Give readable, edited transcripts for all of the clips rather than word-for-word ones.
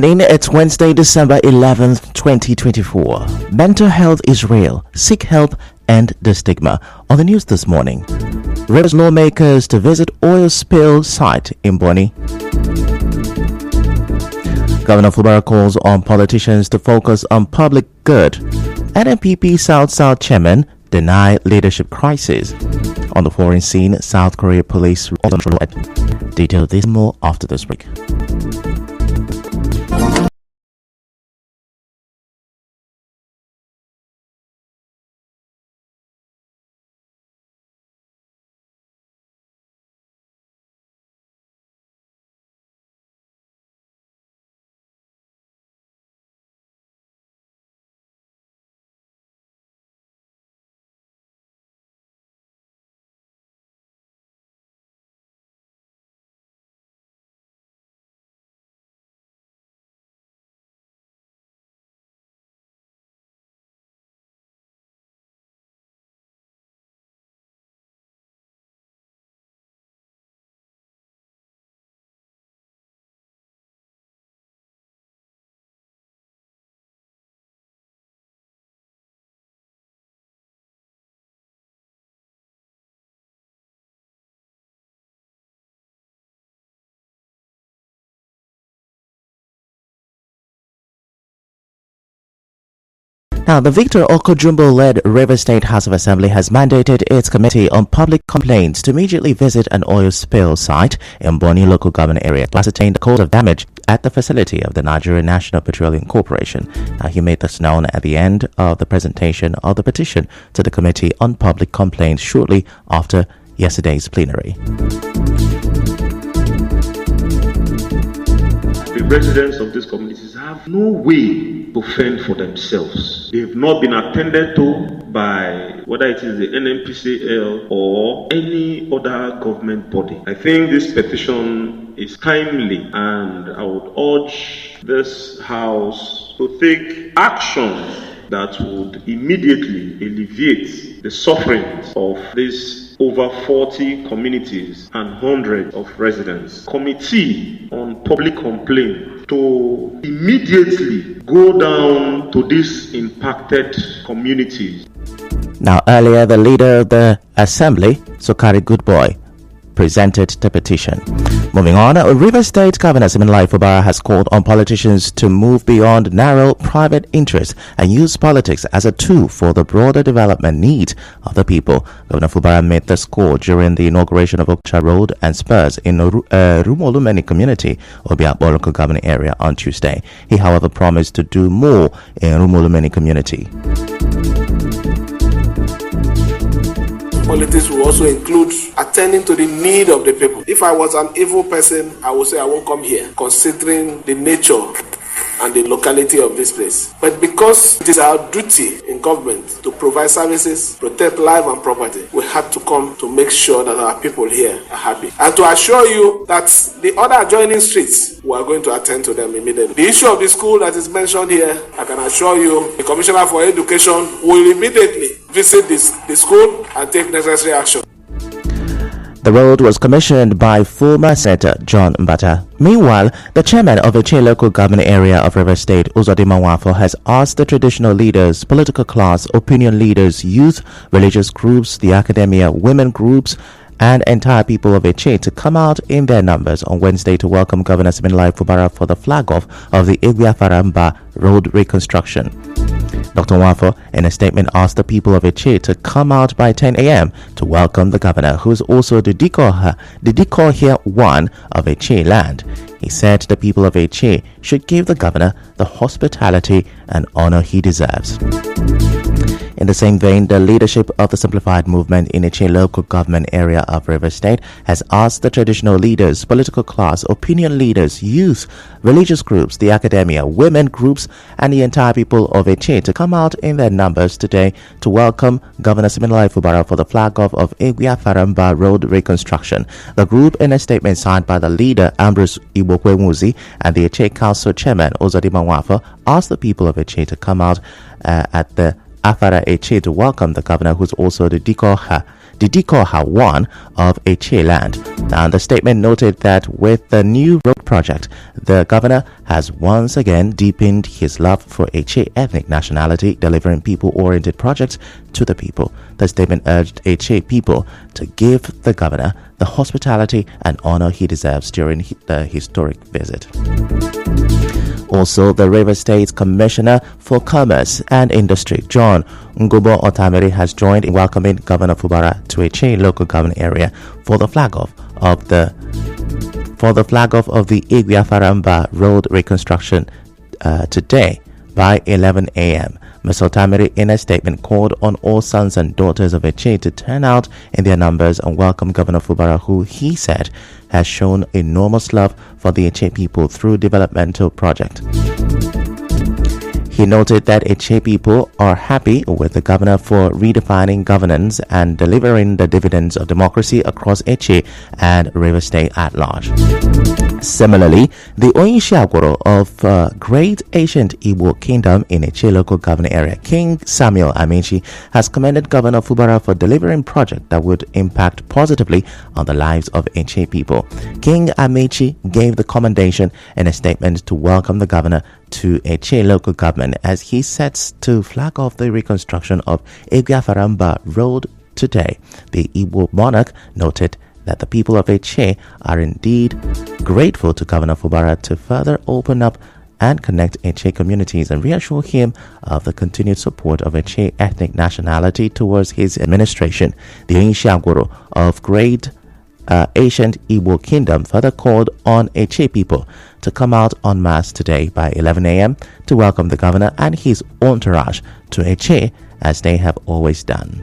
morning. It's Wednesday, December 11th, 2024. Mental health is real. Seek help and the stigma. On the news this morning, Rivers lawmakers to visit oil spill site in Bonny. Governor Fubara calls on politicians to focus on public good. NNPP South chairman deny leadership crisis. On the foreign scene, South Korea police detail this more after this break. Now, the Victor Okojumbo-led Rivers State House of Assembly has mandated its Committee on Public Complaints to immediately visit an oil spill site in Bonny local government area to ascertain the cause of damage at the facility of the Nigerian National Petroleum Corporation. Now, he made this known at the end of the presentation of the petition to the Committee on Public Complaints shortly after yesterday's plenary. The residents of these communities have no way to fend for themselves. They have not been attended to by whether it is the NNPCL or any other government body. I think this petition is timely, and I would urge this House to take action that would immediately alleviate the suffering of these over 40 communities and hundreds of residents. Committee on Public Complaint to immediately go down to these impacted communities. Now, earlier, the leader of the Assembly, Sokari Goodboy, presented the petition. Moving on, Rivers State Governor Siminalayi Fubara has called on politicians to move beyond narrow private interests and use politics as a tool for the broader development needs of the people. Governor Fubara made this call during the inauguration of Okcha Road and Spurs in Rumolumeni community, Obiakpo local government area on Tuesday. He, however, promised to do more in Rumolumeni community. Politics will also include attending to the need of the people. If I was an evil person, I would say I won't come here, considering the nature and the locality of this place. But because it is our duty in government to provide services, protect life and property, we had to come to make sure that our people here are happy. And to assure you that the other adjoining streets, we are going to attend to them immediately. The issue of the school that is mentioned here, I can assure you, the Commissioner for Education will immediately visit the school and take necessary action. The road was commissioned by former Senator John Mbata. Meanwhile, the chairman of Eche local government area of Rivers State, Uzodimma Nwafor, has asked the traditional leaders, political class, opinion leaders, youth, religious groups, the academia, women groups, and entire people of Eche to come out in their numbers on Wednesday to welcome Governor Siminalayi Fubara for the flag-off of the Igwe-Afara-Mba road reconstruction. Dr. Nwafor, in a statement, asked the people of Eche to come out by 10 a.m. to welcome the governor, who is also the Dikohia one of Eche land. He said the people of Eche should give the governor the hospitality and honor he deserves. In the same vein, the leadership of the Simplified Movement in Eche local government area of Rivers State has asked the traditional leaders, political class, opinion leaders, youth, religious groups, the academia, women groups, and the entire people of Eche to come out in their numbers today to welcome Governor Siminalayi Fubara for the flag-off of Igwe-Afara-Mba road reconstruction. The group, in a statement signed by the leader Ambrose Igbokwe-Muzi and the Eche Council Chairman Uzodimma Nwafor, asked the people of Eche to come out at the Afara Eche to welcome the governor, who's also the Didiko Hawan of Eche land. And the statement noted that with the new road project, the governor has once again deepened his love for Eche ethnic nationality, delivering people-oriented projects to the people. The statement urged Eche people to give the governor the hospitality and honor he deserves during the historic visit. Also, the Rivers State Commissioner for Commerce and Industry, John Ngubo Otamiri, has joined in welcoming Governor Fubara to Eche local government area for the flag-off of the Igwia Faramba Road reconstruction today by 11 a.m. Mr. Otamiri, in a statement, called on all sons and daughters of Eche to turn out in their numbers and welcome Governor Fubara, who he said has shown enormous love for the Eche people through developmental project. He noted that Eche people are happy with the governor for redefining governance and delivering the dividends of democracy across Eche and River State at large. Similarly, the Onyishi-Agworo of Great Ancient Igbo Kingdom in Eche local government area, King Samuel Amechi, has commended Governor Fubara for delivering projects that would impact positively on the lives of Eche people. King Amechi gave the commendation in a statement to welcome the governor to Eche local government as he sets to flag off the reconstruction of Igwia Faramba Road today. The Igbo monarch noted that the people of Eche are indeed grateful to Governor Fubara to further open up and connect Eche communities and reassure him of the continued support of Eche ethnic nationality towards his administration. The Onyishi-Agworo of Great Ancient Igbo Kingdom further called on Eche people to come out en masse today by 11 a.m. to welcome the governor and his entourage to Eche as they have always done.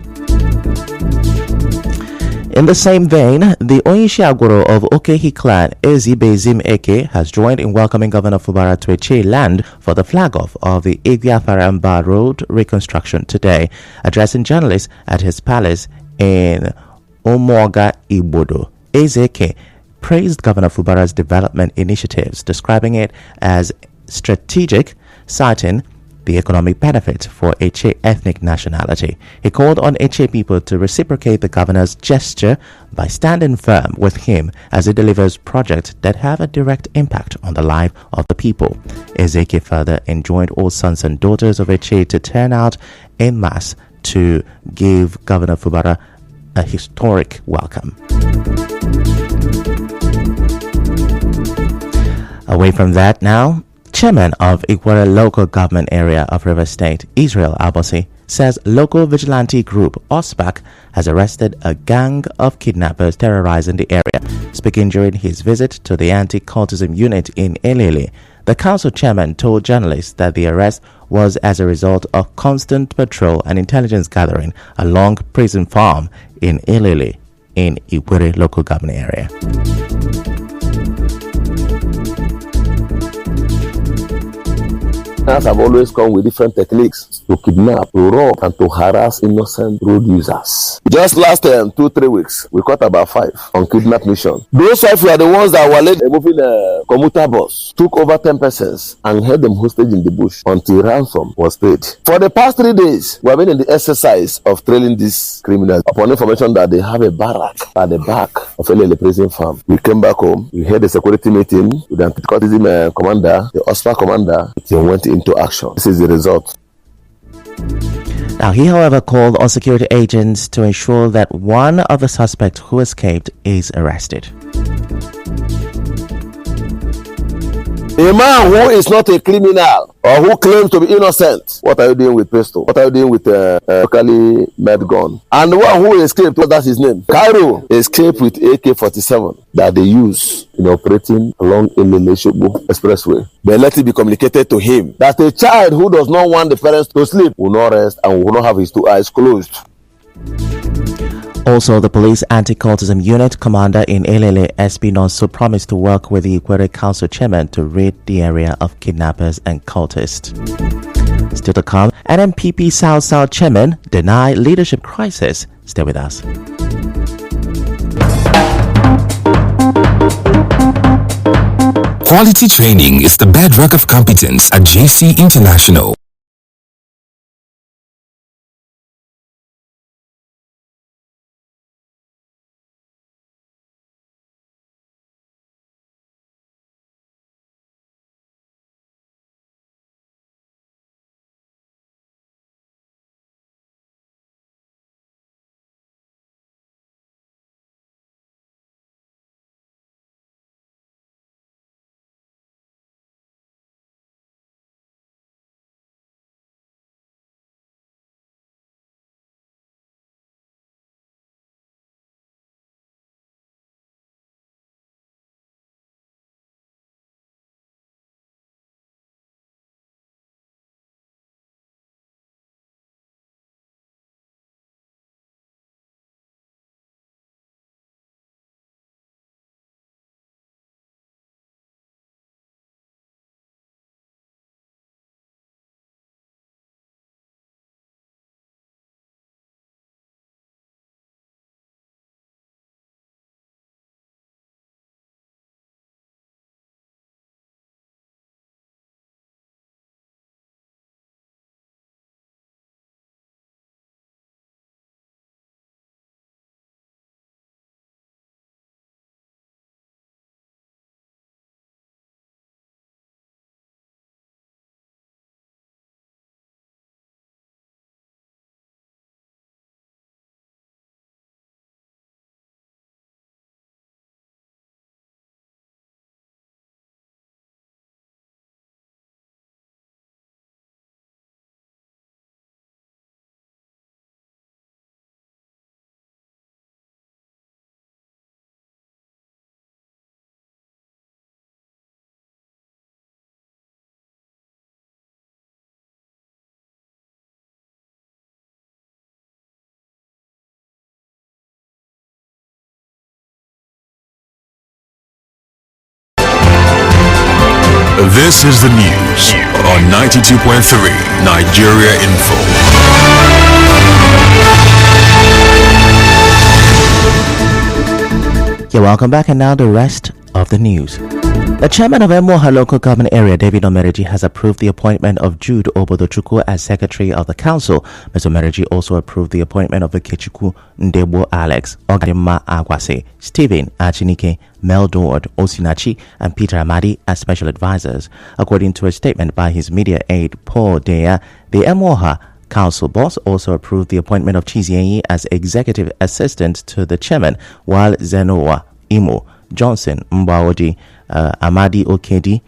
In the same vein, the Onyishi-Agworo of Okehi clan, Ezibezim Eke, has joined in welcoming Governor Fubara to Eche land for the flag-off of the Igwia Faramba Road reconstruction today. Addressing journalists at his palace in Omoga Ibodo, Ezeke praised Governor Fubara's development initiatives, describing it as strategic, citing the economic benefit for Eche ethnic nationality. He called on Eche people to reciprocate the governor's gesture by standing firm with him as he delivers projects that have a direct impact on the life of the people. Ezeke further enjoined all sons and daughters of Eche to turn out en masse to give Governor Fubara a historic welcome. Away from that now, Chairman of Ikwere Local Government Area of River State, Israel Abosi, says local vigilante group OSPAC has arrested a gang of kidnappers terrorizing the area. Speaking during his visit to the anti-cultism unit in Elele, the council chairman told journalists that the arrest was as a result of constant patrol and intelligence gathering along Prison Farm in Elele in Ikwere Local Government Area. Have always come with different techniques to kidnap, to rob, and to harass innocent road users. Just last 2-3 weeks, we caught about 5 on kidnap mission. Those 5 were the ones that were led moving a commuter bus, took over 10 persons, and held them hostage in the bush until ransom was paid. For the past 3 days, we have been in the exercise of trailing these criminals upon information that they have a barrack at the back of Elele Prison Farm. We came back home, we had a security meeting with the anti-cultism commander, the OSPA commander, and went into action. This is the result. Now, he, however, called on security agents to ensure that one of the suspects who escaped is arrested. A man who is not a criminal or who claims to be innocent, what are you doing with pistol? What are you doing with locally made gun? And the one who escaped, that's his name. Cairo escaped with AK-47 that they use in operating along Elele-Shogbo Expressway. Then let it be communicated to him that a child who does not want the parents to sleep will not rest and will not have his 2 eyes closed. Also, the police anti-cultism unit commander in Elele, SP Nonso, promised to work with the Ikwere Council chairman to rid the area of kidnappers and cultists. Still to come, NMPP South chairman deny leadership crisis. Stay with us. Quality training is the bedrock of competence at JC International. This is the news on 92.3 Nigeria Info. You're welcome back, and now the rest of the news. The chairman of Emoha local government area, David Omereji, has approved the appointment of Jude Obodochukwu as secretary of the council. Mr. Omereji also approved the appointment of Ikechukwu Ndebo Alex, Ogadima Agwase, Stephen Achinike, Mel Dord Osinachi, and Peter Amadi as special advisors. According to a statement by his media aide, Paul Dea, the Emoha Council boss also approved the appointment of Chizienyi as executive assistant to the chairman, while Zenoa Imo, Johnson Mbaoji, Amadi Okedi,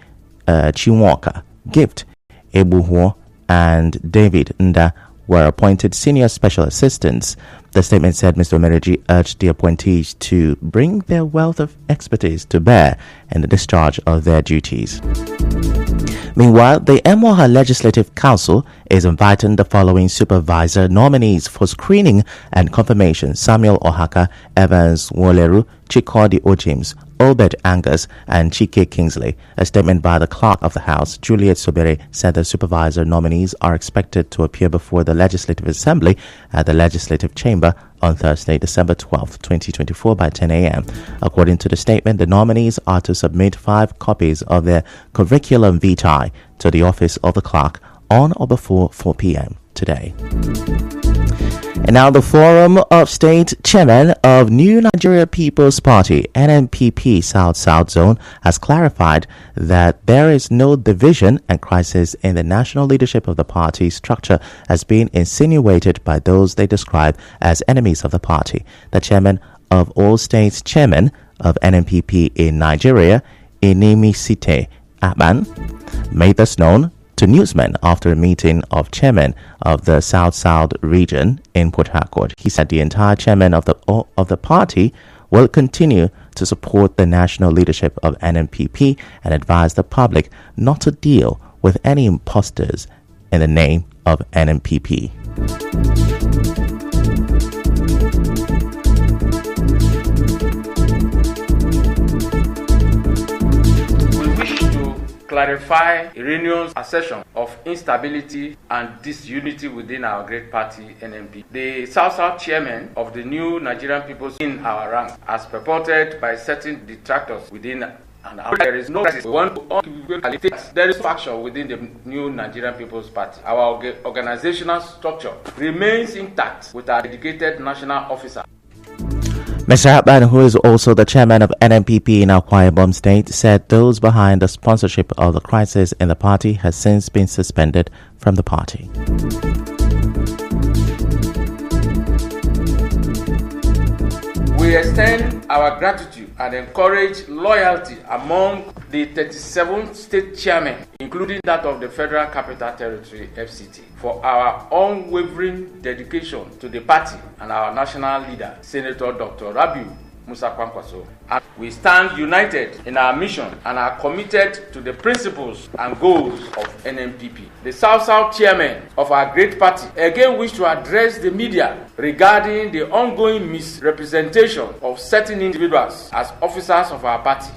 Chinwoka, Gift Ebuhuo, and David Nda were appointed senior special assistants. The statement said Mr. Omereji urged the appointees to bring their wealth of expertise to bear in the discharge of their duties. Meanwhile, the Emoha Legislative Council is inviting the following supervisor nominees for screening and confirmation: Samuel Ohaka, Evans Woleru, Chikodi Ojims, Obed Angus, and Chike Kingsley. A statement by the clerk of the House, Juliet Sobere, said the supervisor nominees are expected to appear before the Legislative Assembly at the Legislative Chamber on Thursday, December 12, 2024 by 10 a.m. According to the statement, the nominees are to submit 5 copies of their curriculum vitae to the office of the clerk on or before 4 p.m. today. And now the Forum of State Chairman of New Nigeria People's Party, NNPP South Zone, has clarified that there is no division and crisis in the national leadership of the party structure as being insinuated by those they describe as enemies of the party. The chairman of all states chairman of NNPP in Nigeria, Inimisite Aban, made this known to newsmen after a meeting of chairmen of the South region in Port Harcourt. He said the entire chairman of the party will continue to support the national leadership of NNPP and advise the public not to deal with any imposters in the name of NNPP. Clarify Iranian's assertion of instability and disunity within our great party, NNP. The South chairman of the New Nigerian People's in our rank, as purported by certain detractors within and out. There is no crisis. We want to there is faction within the New Nigerian People's Party. Our organizational structure remains intact with our dedicated national officer. Mr. Abban, who is also the chairman of NNPP in Akwa Ibom State, said those behind the sponsorship of the crisis in the party has since been suspended from the party. We extend our gratitude and encourage loyalty among the 37 state chairmen, including that of the Federal Capital Territory, FCT, for our unwavering dedication to the party and our national leader, Senator Dr. Rabiu Musa Kwankwaso. And we stand united in our mission and are committed to the principles and goals of NNPP. The South chairman of our great party again wish to address the media regarding the ongoing misrepresentation of certain individuals as officers of our party.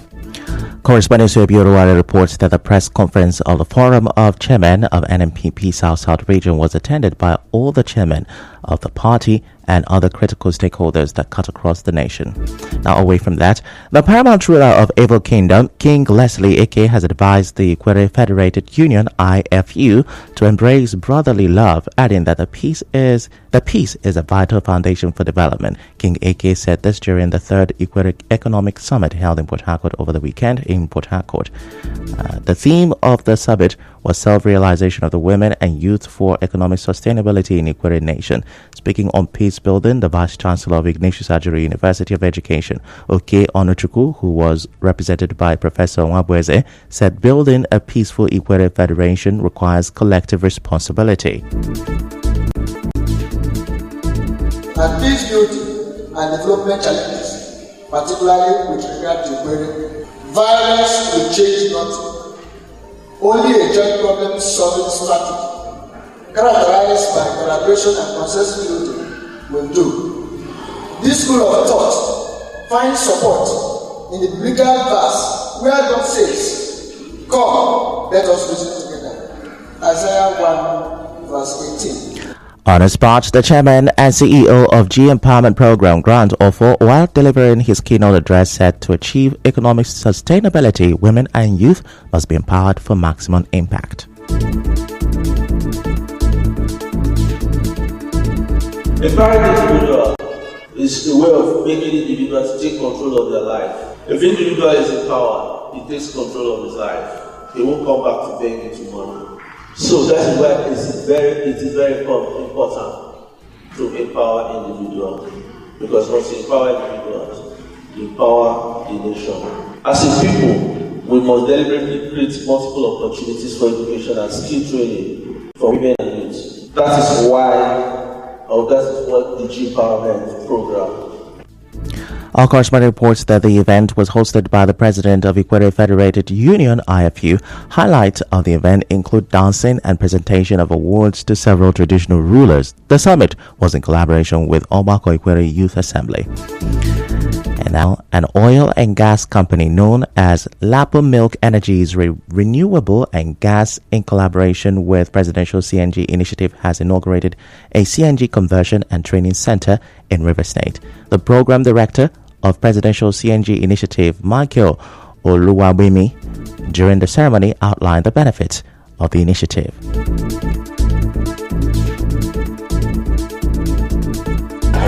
Correspondent Suebi Oruwale reports that the press conference of the Forum of Chairmen of NNPP South region was attended by all the chairmen of the party and other critical stakeholders that cut across the nation. Now, away from that, the paramount ruler of Evo Kingdom, King Leslie Eke, has advised the Ikwere Federated Union (IFU) to embrace brotherly love, adding that the peace is a vital foundation for development. King Eke said this during the 3rd Ikwere Economic Summit held in Port Harcourt over the weekend in Port Harcourt. The theme of the summit was self-realization of the women and youth for economic sustainability in Ikwere Nation. Speaking on peace building, the Vice Chancellor of Ignatius Ajuri University of Education, Oke Onuchukwu, who was represented by Professor Nwabweze, said building a peaceful Ikwere Federation requires collective responsibility. And peace building and development challenges, particularly with regard to Ikwere, violence will change nothing. Only a joint problem-solving strategy, characterized by collaboration and consensus building, will do. This school of thought finds support in the biblical verse where God says, "Come, Let us reason together. Isaiah 1 verse 18. On the spot, the chairman and CEO of G Empowerment Program, Grant Ofo, while delivering his keynote address, said to achieve economic sustainability, women and youth must be empowered for maximum impact. Empowering the individual is a way of making individuals take control of their life. If the individual is empowered, he takes control of his life. He won't come back to beg you tomorrow. So that is why it is very important to empower individuals. Because once you empower individuals, you empower the nation. As a people, we must deliberately create multiple opportunities for education and skill training for women and youth. That is what the G Empowerment Program. Our correspondent reports that the event was hosted by the president of Equatorial Federated Union, IFU. Highlights of the event include dancing and presentation of awards to several traditional rulers. The summit was in collaboration with Obako Equatorial Youth Assembly. And now, an oil and gas company known as Lapo Milk Energies Renewable and Gas, in collaboration with Presidential CNG Initiative, has inaugurated a CNG conversion and training center in River State. The program director of Presidential CNG Initiative, Michael Oluwabimi, during the ceremony outlined the benefits of the initiative.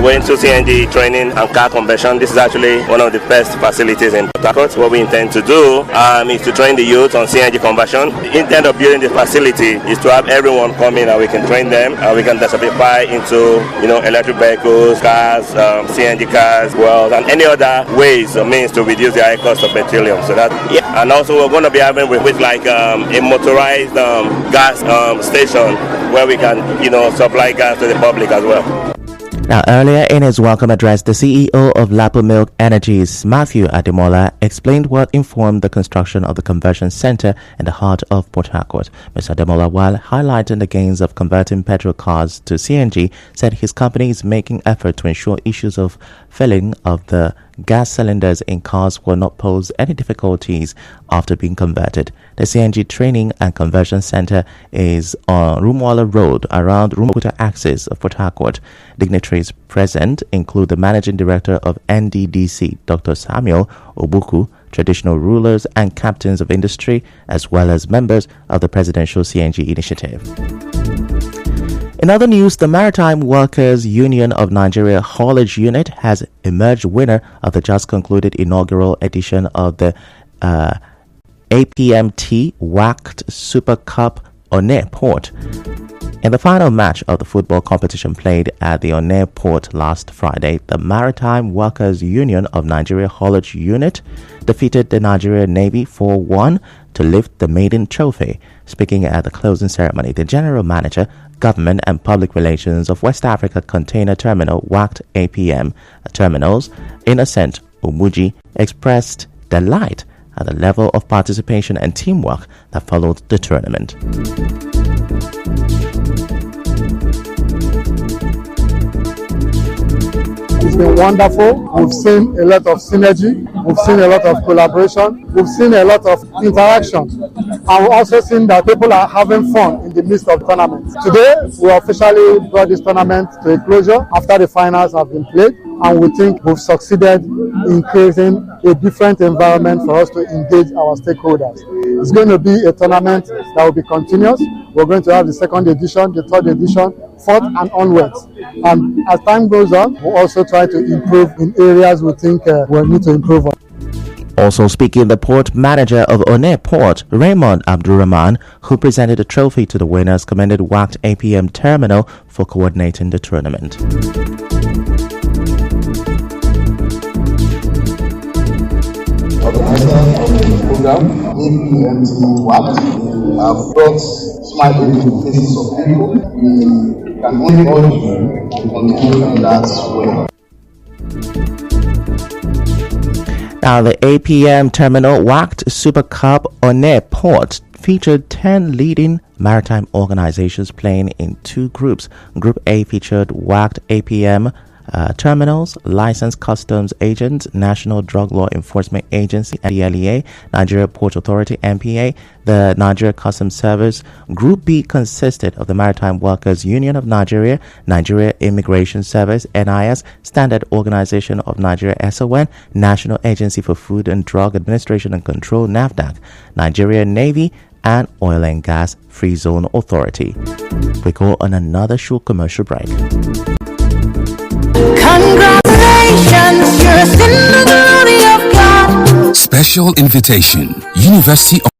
We're into CNG training and car conversion. This is actually one of the best facilities in Port Harcourt. What we intend to do is to train the youth on CNG conversion. The intent of building this facility is to have everyone come in and we can train them and we can diversify into electric vehicles, cars, CNG cars, well, and any other ways or means to reduce the high cost of petroleum. So that, yeah. And also we're going to be having with like a motorized gas station where we can supply gas to the public as well. Now, earlier in his welcome address, the CEO of Lapo Milk Energies, Matthew Ademola, explained what informed the construction of the conversion center in the heart of Port Harcourt. Mr. Ademola, while highlighting the gains of converting petrol cars to CNG, said his company is making effort to ensure issues of filling of the gas cylinders in cars will not pose any difficulties after being converted. The CNG Training and Conversion Center is on Rumwala Road around Rumukuta axis of Port Harcourt. Dignitaries present include the Managing Director of NDDC, Dr. Samuel Obuku, traditional rulers and captains of industry, as well as members of the Presidential CNG Initiative. In other news, the Maritime Workers Union of Nigeria haulage unit has emerged winner of the just concluded inaugural edition of the APMT WACT Super Cup Onne Port. In the final match of the football competition played at the Onne Port last Friday, the Maritime Workers Union of Nigeria haulage unit defeated the Nigerian Navy 4-1 to lift the maiden trophy. Speaking at the closing ceremony, the General Manager, Government and Public Relations of West Africa Container Terminal WACT APM Terminals, Innocent Umuji, expressed delight at the level of participation and teamwork that followed the tournament. It's been wonderful. We've seen a lot of synergy. We've seen a lot of collaboration. We've seen a lot of interaction. And we've also seen that people are having fun in the midst of tournaments. Today, we officially brought this tournament to a closure after the finals have been played. And we think we've succeeded in creating a different environment for us to engage our stakeholders. It's going to be a tournament that will be continuous. We're going to have the second edition, the third edition, fourth and onwards. And as time goes on, we'll also try to improve in areas we think we'll need to improve on. Also speaking, the port manager of Onne Port, Raymond Abdurrahman, who presented a trophy to the winners, commended WACT APM Terminal for coordinating the tournament. Organizers of the program, APMT WACT, have brought smiling to the faces of people. We can only urge you to continue in that way. Now, the APM Terminal WACT Super Cup Onne Port featured 10 leading maritime organizations playing in two groups. Group A featured WACT APM terminals, licensed customs agents, National Drug Law Enforcement Agency, NDLEA, Nigeria Port Authority, NPA, the Nigeria Customs Service. Group B consisted of the Maritime Workers Union of Nigeria, Nigeria Immigration Service, NIS, Standard Organization of Nigeria, SON, National Agency for Food and Drug Administration and Control, NAFDAC, Nigeria Navy, and Oil and Gas Free Zone Authority. We go on another short commercial break. Congratulations, you're in the glory of God. Special invitation. University of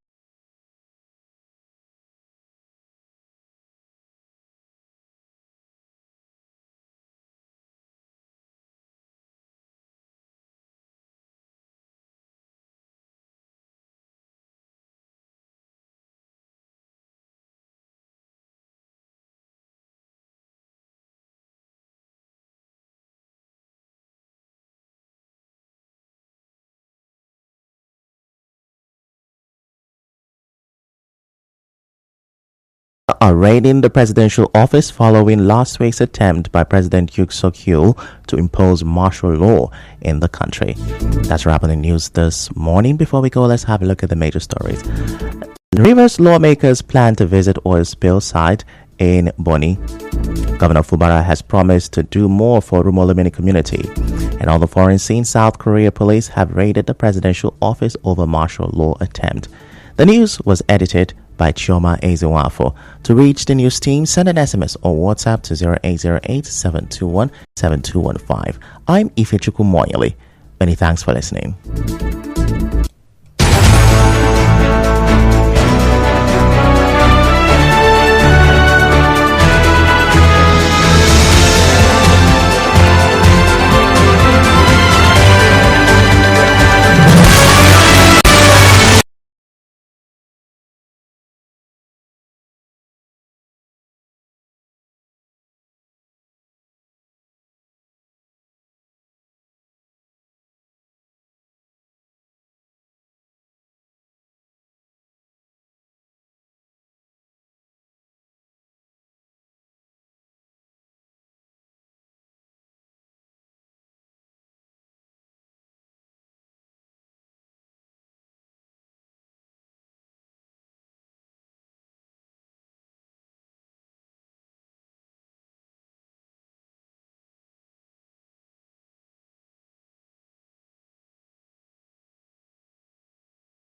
are raiding the presidential office following last week's attempt by President Yoon Suk-yeol to impose martial law in the country. That's wrapping the news this morning. Before we go, let's have a look at the major stories. Rivers lawmakers plan to visit oil spill site in Bonny. Governor Fubara has promised to do more for Rumolumini community. And on the foreign scene, South Korea police have raided the presidential office over martial law attempt. The news was edited by Chioma Ezewafor. To reach the news team, send an SMS or WhatsApp to 0808-721-7215. I'm Ifechukwu Moyele. Many thanks for listening.